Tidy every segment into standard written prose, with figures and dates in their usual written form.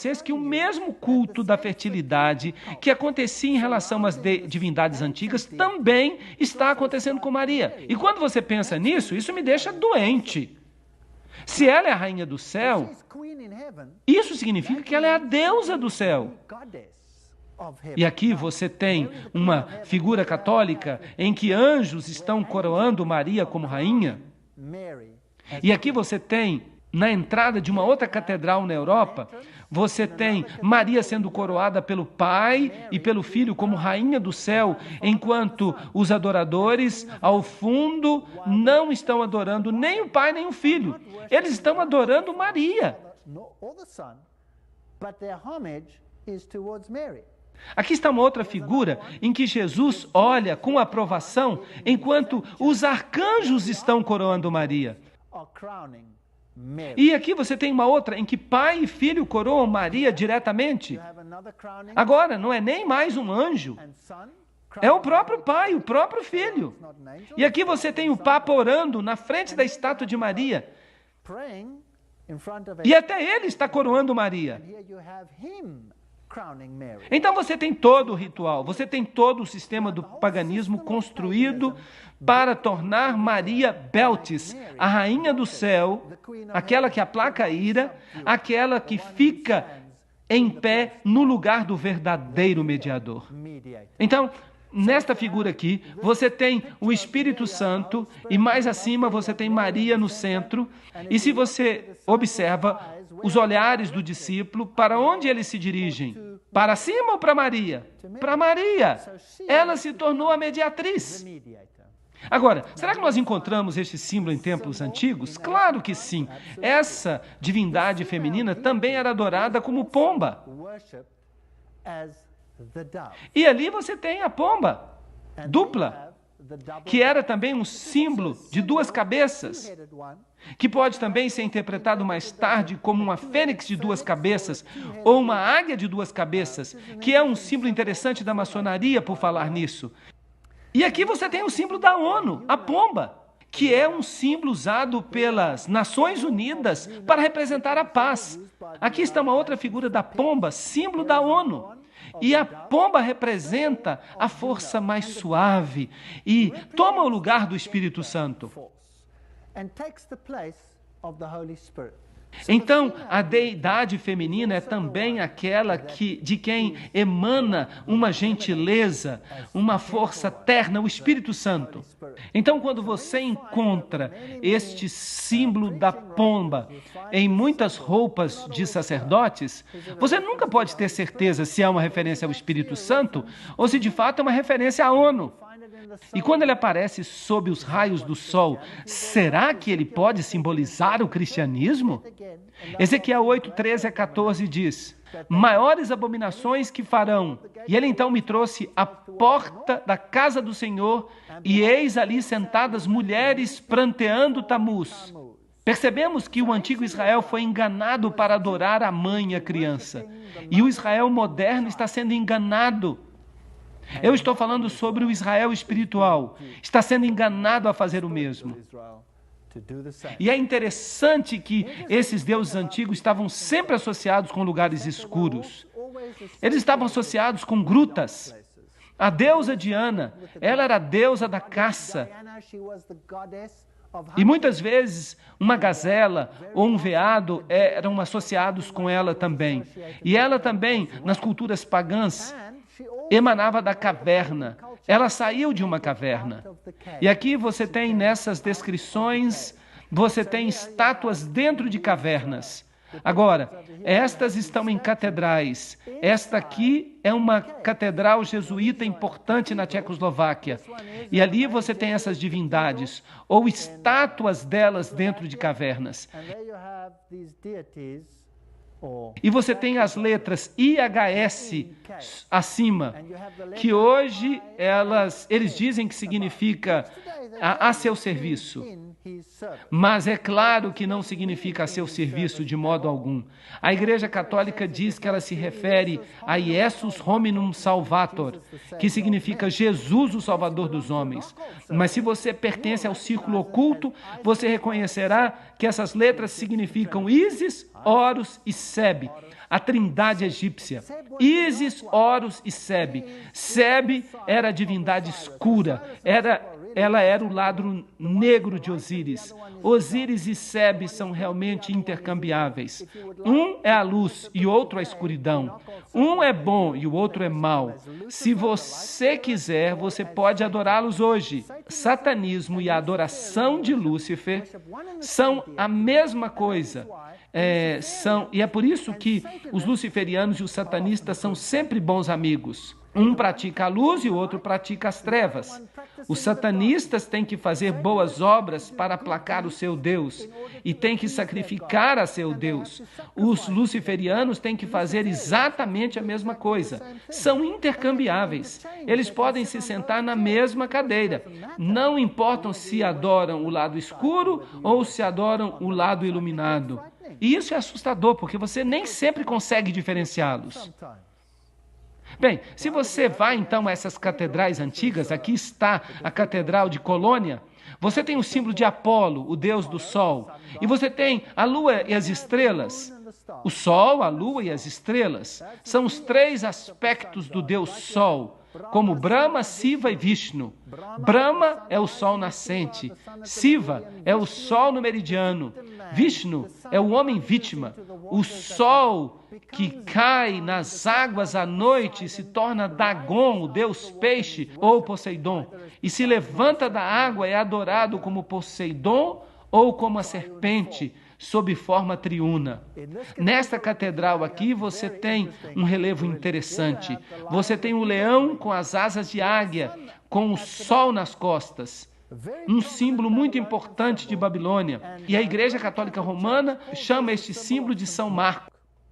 vocês que o mesmo culto da fertilidade que acontecia em relação às divindades antigas também está acontecendo com Maria. E quando você pensa nisso, isso me deixa doente. Se ela é a rainha do céu, isso significa que ela é a deusa do céu. E aqui você tem uma figura católica em que anjos estão coroando Maria como rainha. E aqui você tem, na entrada de uma outra catedral na Europa, você tem Maria sendo coroada pelo Pai e pelo Filho como rainha do céu, enquanto os adoradores, ao fundo, não estão adorando nem o Pai nem o Filho. Eles estão adorando Maria. Aqui está uma outra figura em que Jesus olha com aprovação, enquanto os arcanjos estão coroando Maria. E aqui você tem uma outra em que pai e filho coroam Maria diretamente. Agora, não é nem mais um anjo. É o próprio pai, o próprio filho. E aqui você tem o Papa orando na frente da estátua de Maria. E até ele está coroando Maria. Então você tem todo o ritual, você tem todo o sistema do paganismo construído para tornar Maria Beltis, a rainha do céu, aquela que aplaca a ira, aquela que fica em pé no lugar do verdadeiro mediador. Então, nesta figura aqui, você tem o Espírito Santo e mais acima você tem Maria no centro. E se você observa os olhares do discípulo, para onde eles se dirigem? Para cima ou para Maria? Para Maria. Ela se tornou a mediatriz. Agora, será que nós encontramos este símbolo em templos antigos? Claro que sim. Essa divindade feminina também era adorada como pomba. E ali você tem a pomba dupla, que era também um símbolo de duas cabeças, que pode também ser interpretado mais tarde como uma fênix de duas cabeças, ou uma águia de duas cabeças, que é um símbolo interessante da maçonaria por falar nisso. E aqui você tem o símbolo da ONU, a pomba, que é um símbolo usado pelas Nações Unidas para representar a paz. Aqui está uma outra figura da pomba, símbolo da ONU. E a pomba representa a força mais suave e toma o lugar do Espírito Santo. Então, a deidade feminina é também aquela de quem emana uma gentileza, uma força terna, o Espírito Santo. Então, quando você encontra este símbolo da pomba em muitas roupas de sacerdotes, você nunca pode ter certeza se é uma referência ao Espírito Santo ou se de fato é uma referência à ONU. E quando ele aparece sob os raios do sol, será que ele pode simbolizar o cristianismo? Ezequiel 8, 13 a 14 diz: maiores abominações que farão. E ele então me trouxe à porta da casa do Senhor, e eis ali sentadas mulheres pranteando Tamuz. Percebemos que o antigo Israel foi enganado para adorar a mãe e a criança. E o Israel moderno está sendo enganado. Eu estou falando sobre o Israel espiritual. Está sendo enganado a fazer o mesmo. E é interessante que esses deuses antigos estavam sempre associados com lugares escuros. Eles estavam associados com grutas. A deusa Diana, ela era a deusa da caça. E muitas vezes uma gazela ou um veado eram associados com ela também. E ela também, nas culturas pagãs, emanava da caverna. Ela saiu de uma caverna. E aqui você tem nessas descrições, você tem estátuas dentro de cavernas. Agora, estas estão em catedrais. Esta aqui é uma catedral jesuíta importante na Tchecoslováquia. E ali você tem essas divindades, ou estátuas delas dentro de cavernas. E você tem as letras IHS acima, que hoje eles dizem que significa a seu serviço. Mas é claro que não significa a seu serviço de modo algum. A Igreja Católica diz que ela se refere a Iesus Hominum Salvator, que significa Jesus, o Salvador dos homens. Mas se você pertence ao círculo oculto, você reconhecerá que essas letras significam Isis Horus e Sebe, a trindade egípcia. Ísis, Horus e Sebe. Sebe era a divindade escura, ela era o lado negro de Osíris. Osíris e Sebe são realmente intercambiáveis. Um é a luz e outro a escuridão. Um é bom e o outro é mau. Se você quiser, você pode adorá-los hoje. Satanismo e a adoração de Lúcifer são a mesma coisa. E é por isso que os luciferianos e os satanistas são sempre bons amigos. Um pratica a luz e o outro pratica as trevas. Os satanistas têm que fazer boas obras para aplacar o seu Deus e têm que sacrificar a seu Deus. Os luciferianos têm que fazer exatamente a mesma coisa. São intercambiáveis. Eles podem se sentar na mesma cadeira. Não importam se adoram o lado escuro ou se adoram o lado iluminado. E isso é assustador, porque você nem sempre consegue diferenciá-los. Bem, se você vai então a essas catedrais antigas, aqui está a Catedral de Colônia, você tem o símbolo de Apolo, o deus do sol, e você tem a lua e as estrelas. O sol, a lua e as estrelas são os três aspectos do deus sol, como Brahma, Shiva e Vishnu. Brahma é o sol nascente, Shiva é o sol no meridiano, Vishnu é o homem vítima, o sol que cai nas águas à noite e se torna Dagon, o deus peixe, ou Poseidon, e se levanta da água é adorado como Poseidon ou como a serpente, sob forma triuna. Nesta catedral aqui você tem um relevo interessante. Você tem um leão com as asas de águia, com o sol nas costas. Um símbolo muito importante de Babilônia. E a Igreja Católica Romana chama este símbolo de São Marcos.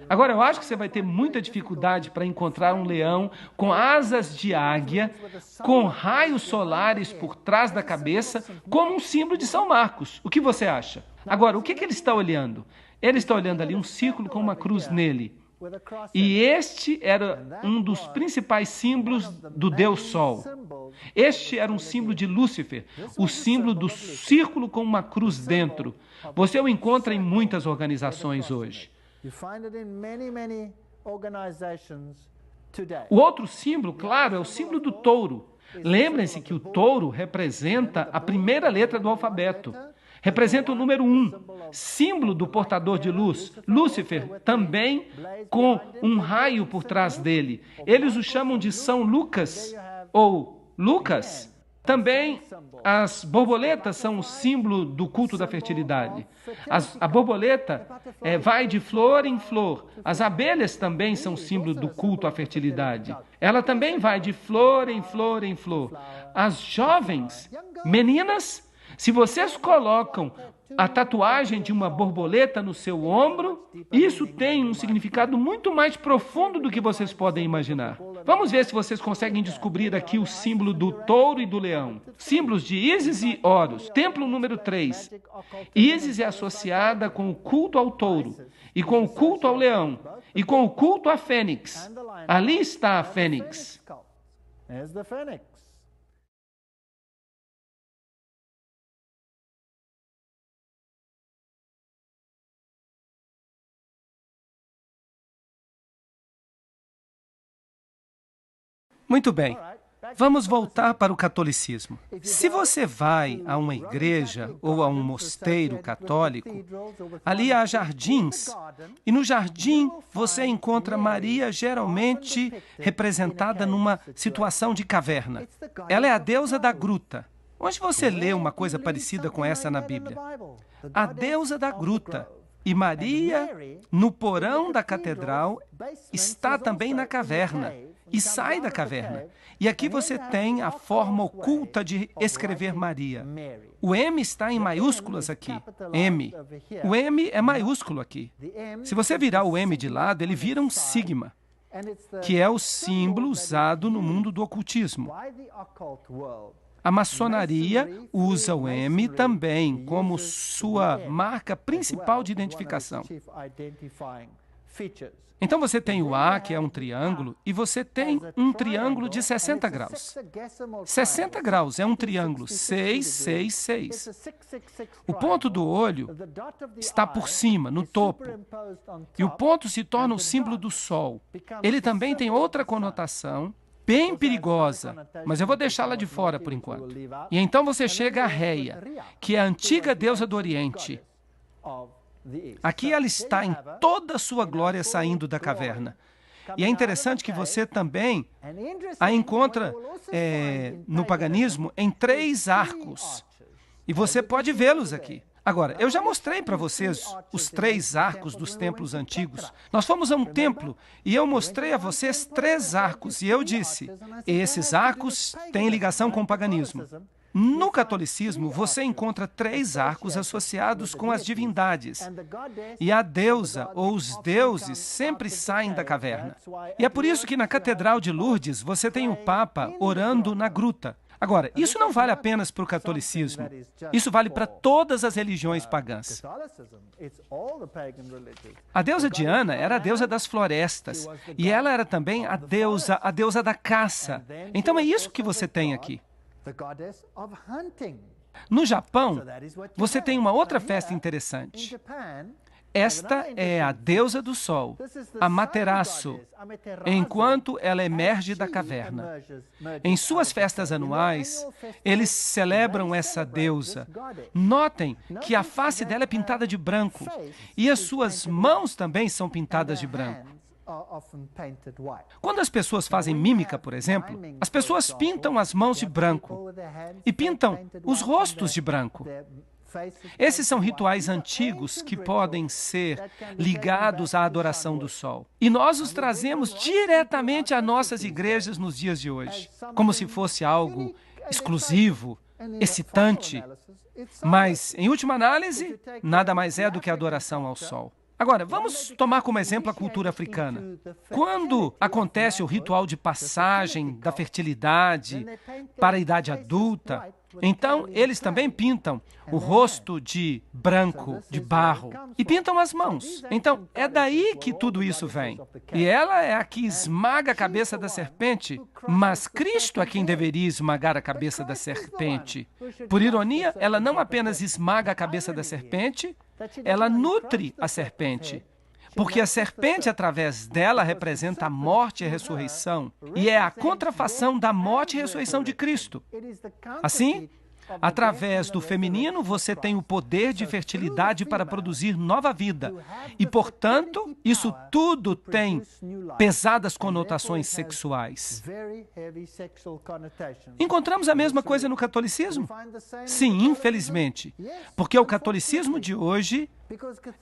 Agora, eu acho que você vai ter muita dificuldade para encontrar um leão com asas de águia, com raios solares por trás da cabeça, como um símbolo de São Marcos. O que você acha? Agora, o que ele está olhando? Ele está olhando ali um círculo com uma cruz nele. E este era um dos principais símbolos do Deus Sol. Este era um símbolo de Lúcifer, o símbolo do círculo com uma cruz dentro. Você o encontra em muitas organizações hoje. O outro símbolo, claro, é o símbolo do touro. Lembrem-se que o touro representa a primeira letra do alfabeto. Representa o número 1, símbolo do portador de luz. Lúcifer, também com um raio por trás dele. Eles o chamam de São Lucas, ou Lucas. Também as borboletas são o símbolo do culto da fertilidade. A borboleta vai de flor em flor. As abelhas também são símbolo do culto à fertilidade. Ela também vai de flor em flor em flor. As jovens, meninas, se vocês colocam a tatuagem de uma borboleta no seu ombro, isso tem um significado muito mais profundo do que vocês podem imaginar. Vamos ver se vocês conseguem descobrir aqui o símbolo do touro e do leão. Símbolos de Ísis e Horus. Templo número 3. Ísis é associada com o culto ao touro, e com o culto ao leão, e com o culto à fênix. Ali está a fênix. Muito bem, vamos voltar para o catolicismo. Se você vai a uma igreja ou a um mosteiro católico, ali há jardins, e no jardim você encontra Maria geralmente representada numa situação de caverna. Ela é a deusa da gruta. Onde você lê uma coisa parecida com essa na Bíblia? A deusa da gruta. E Maria, no porão da catedral, está também na caverna. E sai da caverna. E aqui você tem a forma oculta de escrever Maria. O M está em maiúsculas aqui. M. O M é maiúsculo aqui. Se você virar o M de lado, ele vira um sigma, que é o símbolo usado no mundo do ocultismo. A maçonaria usa o M também como sua marca principal de identificação. Então você tem o A, que é um triângulo, e você tem um triângulo de 60 graus. 60 graus é um triângulo 6, 6, 6. O ponto do olho está por cima, no topo. E o ponto se torna o símbolo do Sol. Ele também tem outra conotação, bem perigosa, mas eu vou deixá-la de fora por enquanto. E então você chega a Reia, que é a antiga deusa do Oriente. Aqui ela está em toda a sua glória saindo da caverna. E é interessante que você também a encontra no paganismo em 3 arcos. E você pode vê-los aqui. Agora, eu já mostrei para vocês os 3 arcos dos templos antigos. Nós fomos a um templo e eu mostrei a vocês 3 arcos. E eu disse, esses arcos têm ligação com o paganismo. No catolicismo, você encontra 3 arcos associados com as divindades. E a deusa ou os deuses sempre saem da caverna. E é por isso que na Catedral de Lourdes você tem o Papa orando na gruta. Agora, isso não vale apenas para o catolicismo. Isso vale para todas as religiões pagãs. A deusa Diana era a deusa das florestas. E ela era também a deusa da caça. Então é isso que você tem aqui. No Japão, você tem uma outra festa interessante. Esta é a deusa do sol, Amaterasu, enquanto ela emerge da caverna. Em suas festas anuais, eles celebram essa deusa. Notem que a face dela é pintada de branco e as suas mãos também são pintadas de branco. Quando as pessoas fazem mímica, por exemplo, as pessoas pintam as mãos de branco e pintam os rostos de branco. Esses são rituais antigos que podem ser ligados à adoração do sol. E nós os trazemos diretamente a nossas igrejas nos dias de hoje, como se fosse algo exclusivo, excitante. Mas, em última análise, nada mais é do que a adoração ao sol. Agora, vamos tomar como exemplo a cultura africana. Quando acontece o ritual de passagem da fertilidade para a idade adulta, então eles também pintam o rosto de branco, de barro, e pintam as mãos. Então, é daí que tudo isso vem. E ela é a que esmaga a cabeça da serpente, mas Cristo é quem deveria esmagar a cabeça da serpente. Por ironia, ela não apenas esmaga a cabeça da serpente, ela nutre a serpente. Porque a serpente, através dela, representa a morte e a ressurreição. E é a contrafação da morte e ressurreição de Cristo. Assim, através do feminino, você tem o poder de fertilidade para produzir nova vida. E, portanto, isso tudo tem pesadas conotações sexuais. Encontramos a mesma coisa no catolicismo? Sim, infelizmente. Porque o catolicismo de hoje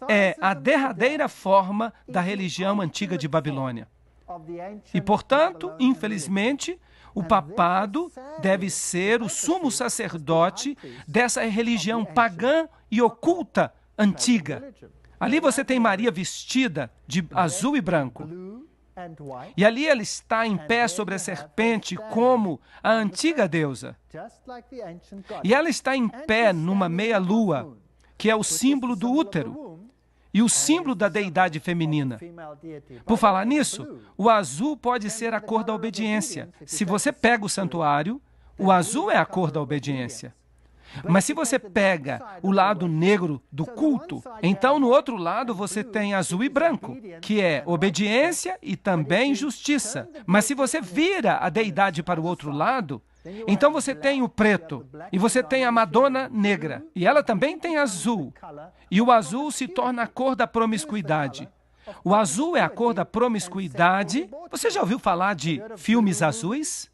é a derradeira forma da religião antiga de Babilônia. E, portanto, infelizmente, o papado deve ser o sumo sacerdote dessa religião pagã e oculta antiga. Ali você tem Maria vestida de azul e branco. E ali ela está em pé sobre a serpente como a antiga deusa. E ela está em pé numa meia-lua, que é o símbolo do útero e o símbolo da deidade feminina. Por falar nisso, o azul pode ser a cor da obediência. Se você pega o santuário, o azul é a cor da obediência. Mas se você pega o lado negro do culto, então no outro lado você tem azul e branco, que é obediência e também justiça. Mas se você vira a deidade para o outro lado, então você tem o preto, e você tem a Madonna negra, e ela também tem azul. E o azul se torna a cor da promiscuidade. O azul é a cor da promiscuidade. Você já ouviu falar de filmes azuis?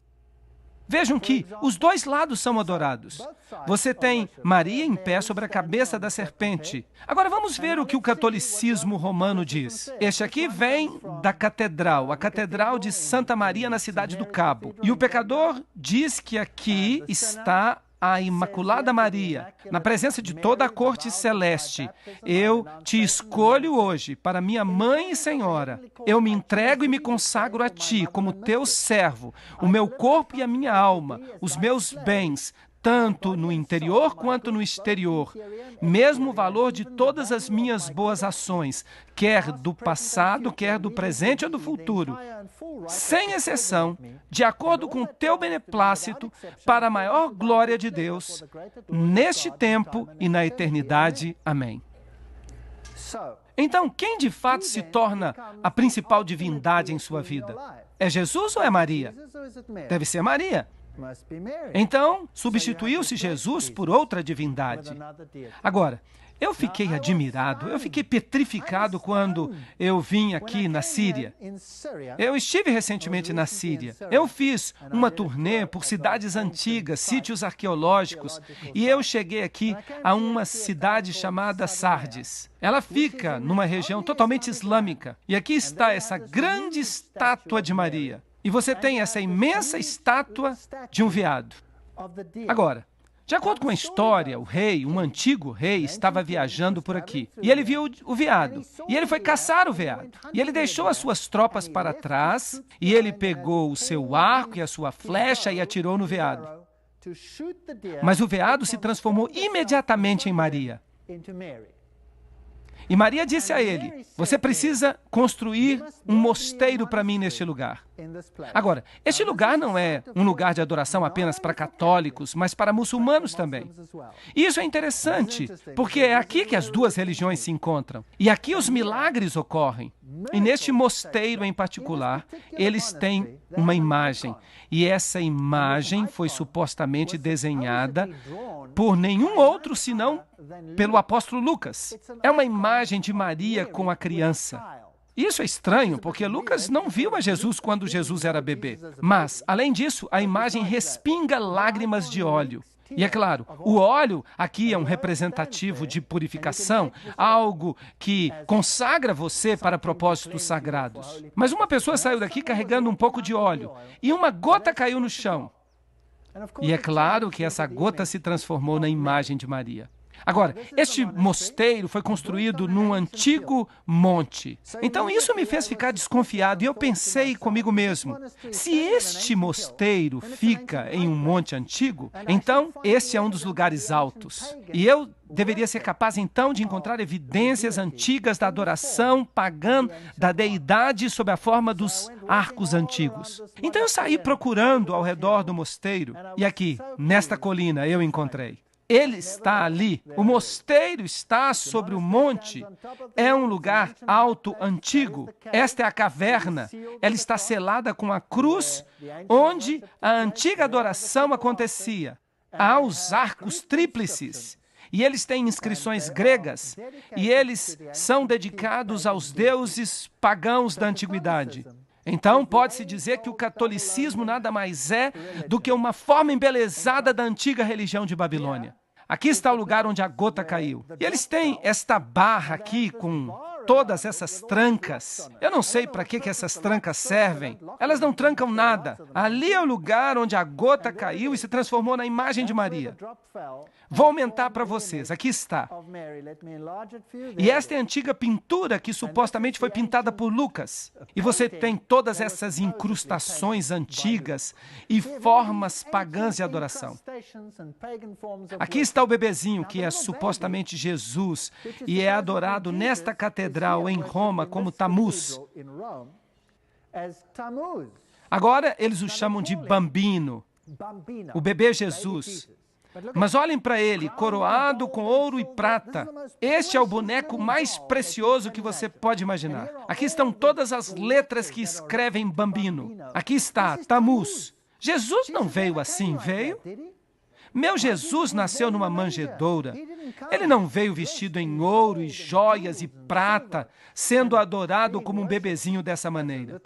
Vejam que os dois lados são adorados. Você tem Maria em pé sobre a cabeça da serpente. Agora vamos ver o que o catolicismo romano diz. Este aqui vem da catedral, a Catedral de Santa Maria na cidade do Cabo. E o pecador diz que aqui está a Imaculada Maria, na presença de toda a corte celeste. Eu te escolho hoje para minha mãe e senhora. Eu me entrego e me consagro a ti como teu servo, o meu corpo e a minha alma, os meus bens, tanto no interior quanto no exterior. Mesmo o valor de todas as minhas boas ações, quer do passado, quer do presente ou do futuro, sem exceção, de acordo com o teu beneplácito, para a maior glória de Deus, neste tempo e na eternidade. Amém. Então, quem de fato se torna a principal divindade em sua vida? É Jesus ou é Maria? Deve ser Maria. Então, substituiu-se Jesus por outra divindade. Agora, eu fiquei admirado, eu fiquei petrificado quando eu vim aqui na Síria. Eu estive recentemente na Síria. Eu fiz uma turnê por cidades antigas, sítios arqueológicos, e eu cheguei aqui a uma cidade chamada Sardes. Ela fica numa região totalmente islâmica. E aqui está essa grande estátua de Maria. E você tem essa imensa estátua de um veado. Agora, de acordo com a história, o rei, um antigo rei, estava viajando por aqui. E ele viu o veado. E ele foi caçar o veado. E ele deixou as suas tropas para trás. E ele pegou o seu arco e a sua flecha e atirou no veado. Mas o veado se transformou imediatamente em Maria. E Maria disse a ele: você precisa construir um mosteiro para mim neste lugar. Agora, este lugar não é um lugar de adoração apenas para católicos, mas para muçulmanos também. E isso é interessante, porque é aqui que as duas religiões se encontram. E aqui os milagres ocorrem. E neste mosteiro em particular, eles têm uma imagem. E essa imagem foi supostamente desenhada por nenhum outro senão pelo apóstolo Lucas. É uma imagem de Maria com a criança. Isso é estranho, porque Lucas não viu a Jesus quando Jesus era bebê. Mas, além disso, a imagem respinga lágrimas de óleo. E é claro, o óleo aqui é um representativo de purificação, algo que consagra você para propósitos sagrados. Mas uma pessoa saiu daqui carregando um pouco de óleo, e uma gota caiu no chão. E é claro que essa gota se transformou na imagem de Maria. Agora, este mosteiro foi construído num antigo monte. Então, isso me fez ficar desconfiado e eu pensei comigo mesmo, se este mosteiro fica em um monte antigo, então este é um dos lugares altos. E eu deveria ser capaz, então, de encontrar evidências antigas da adoração pagã da deidade sob a forma dos arcos antigos. Então, eu saí procurando ao redor do mosteiro e aqui, nesta colina, eu encontrei. Ele está ali. O mosteiro está sobre o monte. É um lugar alto, antigo. Esta é a caverna. Ela está selada com a cruz, onde a antiga adoração acontecia. Há os arcos tríplices. E eles têm inscrições gregas. E eles são dedicados aos deuses pagãos da antiguidade. Então, pode-se dizer que o catolicismo nada mais é do que uma forma embelezada da antiga religião de Babilônia. Aqui está o lugar onde a gota caiu. E eles têm esta barra aqui com todas essas trancas. Eu não sei para que essas trancas servem. Elas não trancam nada. Ali é o lugar onde a gota caiu e se transformou na imagem de Maria. Vou aumentar para vocês. Aqui está. E esta é a antiga pintura que supostamente foi pintada por Lucas. E você tem todas essas incrustações antigas e formas pagãs de adoração. Aqui está o bebezinho, que é supostamente Jesus, e é adorado nesta catedral em Roma como Tammuz. Agora eles o chamam de Bambino, o bebê Jesus. Mas olhem para ele, coroado com ouro e prata. Este é o boneco mais precioso que você pode imaginar. Aqui estão todas as letras que escrevem Bambino. Aqui está, Tammuz. Jesus não veio assim, veio? Meu Jesus nasceu numa manjedoura. Ele não veio vestido em ouro e joias e prata, sendo adorado como um bebezinho dessa maneira.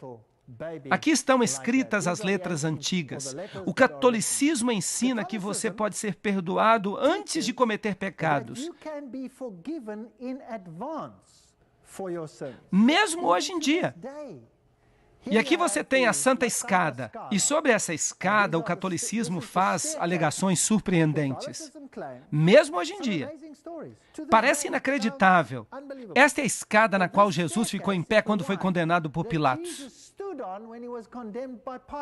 Aqui estão escritas as letras antigas. O catolicismo ensina que você pode ser perdoado antes de cometer pecados. Mesmo hoje em dia. E aqui você tem a Santa Escada. E sobre essa escada, o catolicismo faz alegações surpreendentes. Mesmo hoje em dia. Parece inacreditável. Esta é a escada na qual Jesus ficou em pé quando foi condenado por Pilatos.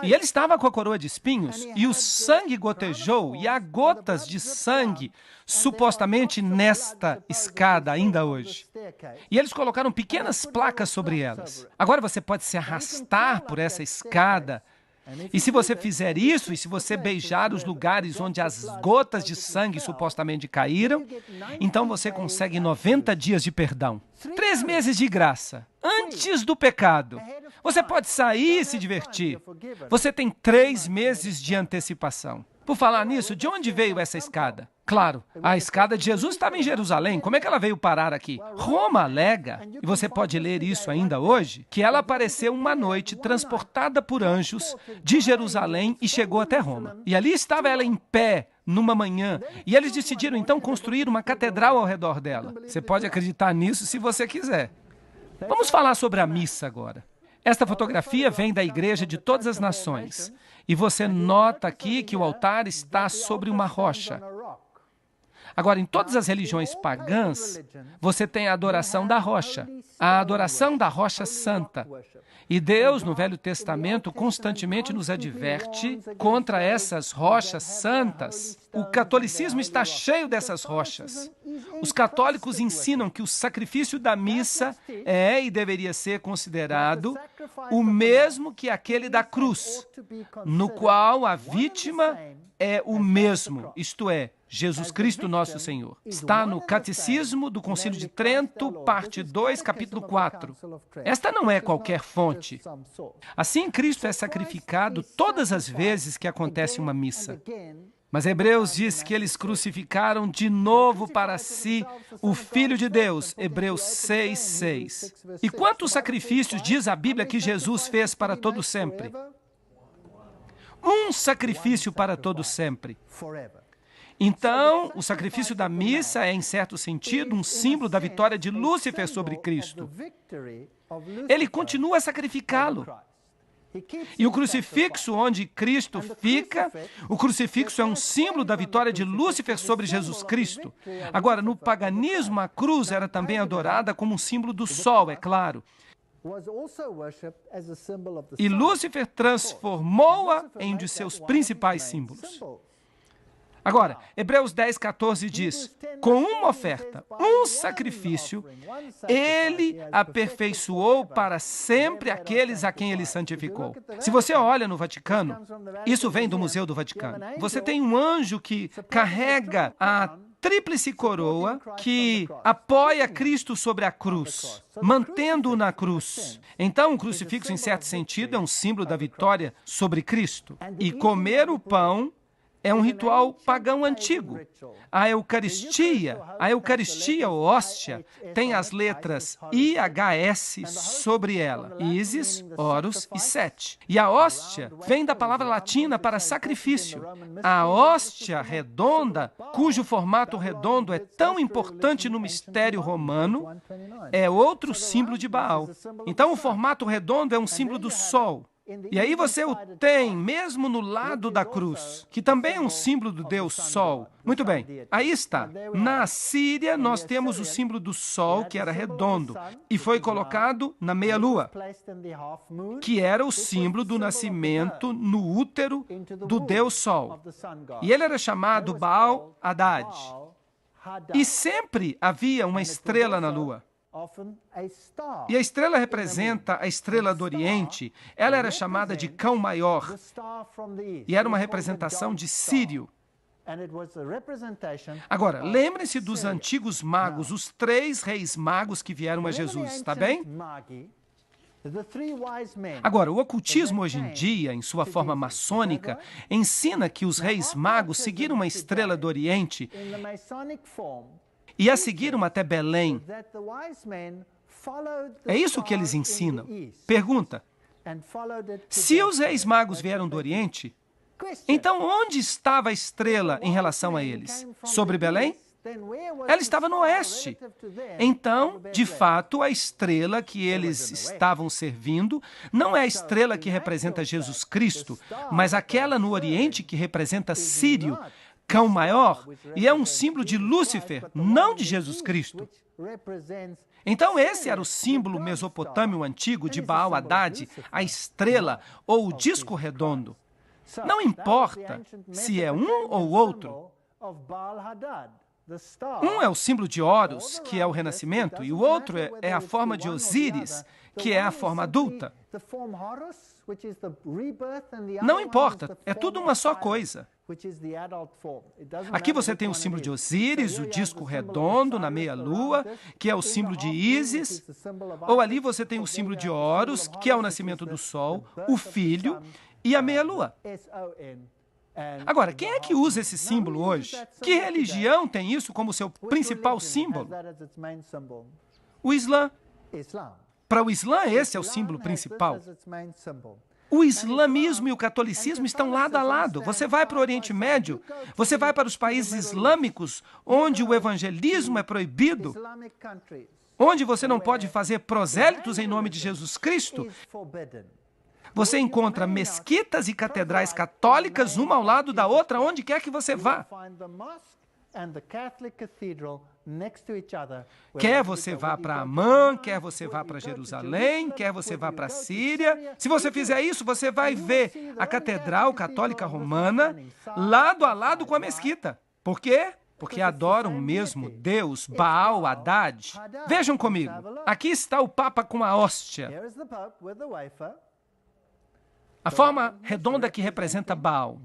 E ele estava com a coroa de espinhos, e o sangue gotejou, e há gotas de sangue, supostamente nesta escada ainda hoje. E eles colocaram pequenas placas sobre elas. Agora você pode se arrastar por essa escada, e se você fizer isso, e se você beijar os lugares onde as gotas de sangue supostamente caíram, então você consegue 90 dias de perdão. 3 meses de graça, antes do pecado. Você pode sair e se divertir. Você tem 3 meses de antecipação. Por falar nisso, de onde veio essa escada? Claro, a escada de Jesus estava em Jerusalém. Como é que ela veio parar aqui? Roma alega, e você pode ler isso ainda hoje, que ela apareceu uma noite transportada por anjos de Jerusalém e chegou até Roma. E ali estava ela em pé, numa manhã, e eles decidiram então construir uma catedral ao redor dela. Você pode acreditar nisso se você quiser. Vamos falar sobre a missa agora. Esta fotografia vem da Igreja de Todas as Nações. E você nota aqui que o altar está sobre uma rocha. Agora, em todas as religiões pagãs, você tem a adoração da rocha, a adoração da rocha santa. E Deus, no Velho Testamento, constantemente nos adverte contra essas rochas santas. O catolicismo está cheio dessas rochas. Os católicos ensinam que o sacrifício da missa é e deveria ser considerado o mesmo que aquele da cruz, no qual a vítima é o mesmo, isto é, Jesus Cristo nosso Senhor. Está no Catecismo do Concílio de Trento, parte 2, capítulo 4. Esta não é qualquer fonte. Assim, Cristo é sacrificado todas as vezes que acontece uma missa. Mas Hebreus diz que eles crucificaram de novo para si o Filho de Deus, Hebreus 6:6. E quantos sacrifícios diz a Bíblia que Jesus fez para todo sempre? Um sacrifício para todo sempre. Então, o sacrifício da missa é, em certo sentido, um símbolo da vitória de Lúcifer sobre Cristo. Ele continua a sacrificá-lo. E o crucifixo onde Cristo fica, o crucifixo é um símbolo da vitória de Lúcifer sobre Jesus Cristo. Agora, no paganismo, a cruz era também adorada como um símbolo do sol, é claro. E Lúcifer transformou-a em um de seus principais símbolos. Agora, Hebreus 10:14 diz, com uma oferta, um sacrifício, ele aperfeiçoou para sempre aqueles a quem ele santificou. Se você olha no Vaticano, isso vem do Museu do Vaticano. Você tem um anjo que carrega a tríplice coroa que apoia Cristo sobre a cruz, mantendo-o na cruz. Então, o crucifixo, em certo sentido, é um símbolo da vitória sobre Cristo. E comer o pão é um ritual pagão antigo. A Eucaristia, ou hóstia, tem as letras IHS sobre ela. Isis, Horus e Set. E a hóstia vem da palavra latina para sacrifício. A hóstia redonda, cujo formato redondo é tão importante no mistério romano, é outro símbolo de Baal. Então, o formato redondo é um símbolo do sol. E aí você o tem mesmo no lado da cruz, que também é um símbolo do Deus Sol. Muito bem, aí está. Na Síria, nós temos o símbolo do Sol, que era redondo, e foi colocado na meia-lua, que era o símbolo do nascimento no útero do Deus Sol. E ele era chamado Baal Haddad. E sempre havia uma estrela na lua. E a estrela representa a estrela do Oriente. Ela era chamada de Cão Maior. E era uma representação de Sírio. Agora, lembrem-se dos antigos magos, os 3 reis magos que vieram a Jesus, está bem? Agora, o ocultismo hoje em dia, em sua forma maçônica, ensina que os reis magos seguiram uma estrela do Oriente e a seguiram até Belém. É isso que eles ensinam. Pergunta, se os reis magos vieram do Oriente, então onde estava a estrela em relação a eles? Sobre Belém? Ela estava no oeste. Então, de fato, a estrela que eles estavam servindo não é a estrela que representa Jesus Cristo, mas aquela no Oriente que representa Sírio, Cão Maior, e é um símbolo de Lúcifer, não de Jesus Cristo. Então esse era o símbolo mesopotâmio antigo de Baal-Hadad, a estrela ou o disco redondo. Não importa se é um ou outro. Um é o símbolo de Horus, que é o renascimento, e o outro é a forma de Osíris, que é a forma adulta. Não importa, é tudo uma só coisa. Aqui você tem o símbolo de Osíris, o disco redondo na meia-lua, que é o símbolo de Ísis, ou ali você tem o símbolo de Horus, que é o nascimento do sol, o filho e a meia-lua. Agora, quem é que usa esse símbolo hoje? Que religião tem isso como seu principal símbolo? O Islã. Para o Islã, esse é o símbolo principal. O islamismo e o catolicismo estão lado a lado. Você vai para o Oriente Médio, você vai para os países islâmicos, onde o evangelismo é proibido, onde você não pode fazer prosélitos em nome de Jesus Cristo. Você encontra mesquitas e catedrais católicas, uma ao lado da outra, onde quer que você vá. Quer você vá para Amã, quer você vá para Jerusalém, quer você vá para a Síria. Se você fizer isso, você vai ver a Catedral Católica Romana lado a lado com a mesquita. Por quê? Porque adoram o mesmo Deus, Baal-Hadad. Vejam comigo, aqui está o Papa com a hóstia. A forma redonda que representa Baal.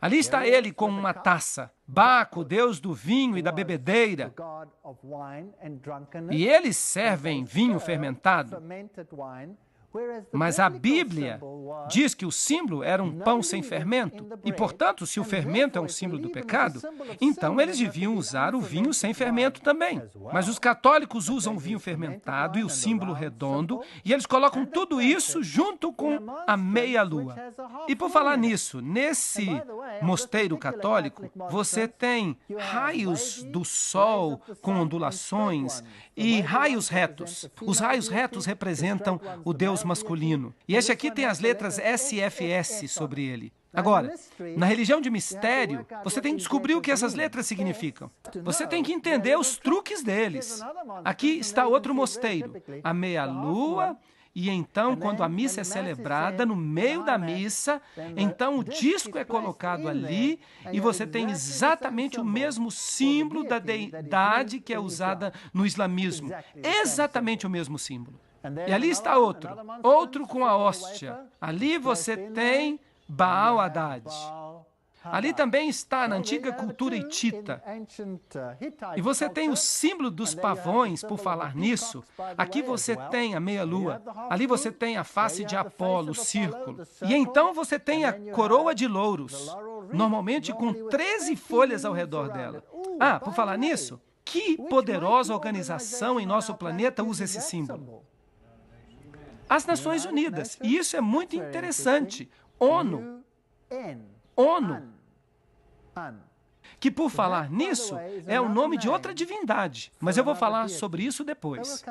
Ali está ele com uma taça. Baco, deus do vinho e da bebedeira. E eles servem vinho fermentado. Mas a Bíblia diz que o símbolo era um pão sem fermento. E, portanto, se o fermento é um símbolo do pecado, então eles deviam usar o vinho sem fermento também. Mas os católicos usam o vinho fermentado e o símbolo redondo, e eles colocam tudo isso junto com a meia-lua. E por falar nisso, nesse mosteiro católico, você tem raios do sol com ondulações e raios retos. Os raios retos representam o Deus masculino. E este aqui tem as letras SFS sobre ele. Agora, na religião de mistério, você tem que descobrir o que essas letras significam. Você tem que entender os truques deles. Aqui está outro mosteiro, a meia-lua, e então, quando a missa é celebrada, no meio da missa, então o disco é colocado ali e você tem exatamente o mesmo símbolo da deidade que é usada no islamismo. Exatamente o mesmo símbolo. E ali está outro com a hóstia. Ali você tem Baal-Hadad. Ali também está na antiga cultura hitita. E você tem o símbolo dos pavões, por falar nisso. Aqui você tem a meia-lua. Ali você tem a face de Apolo, o círculo. E então você tem a coroa de louros, normalmente com 13 folhas ao redor dela. Ah, por falar nisso, que poderosa organização em nosso planeta usa esse símbolo? As Nações Unidas. E isso é muito interessante. ONU. Que, por falar nisso, é o nome de outra divindade. Mas eu vou falar sobre isso depois.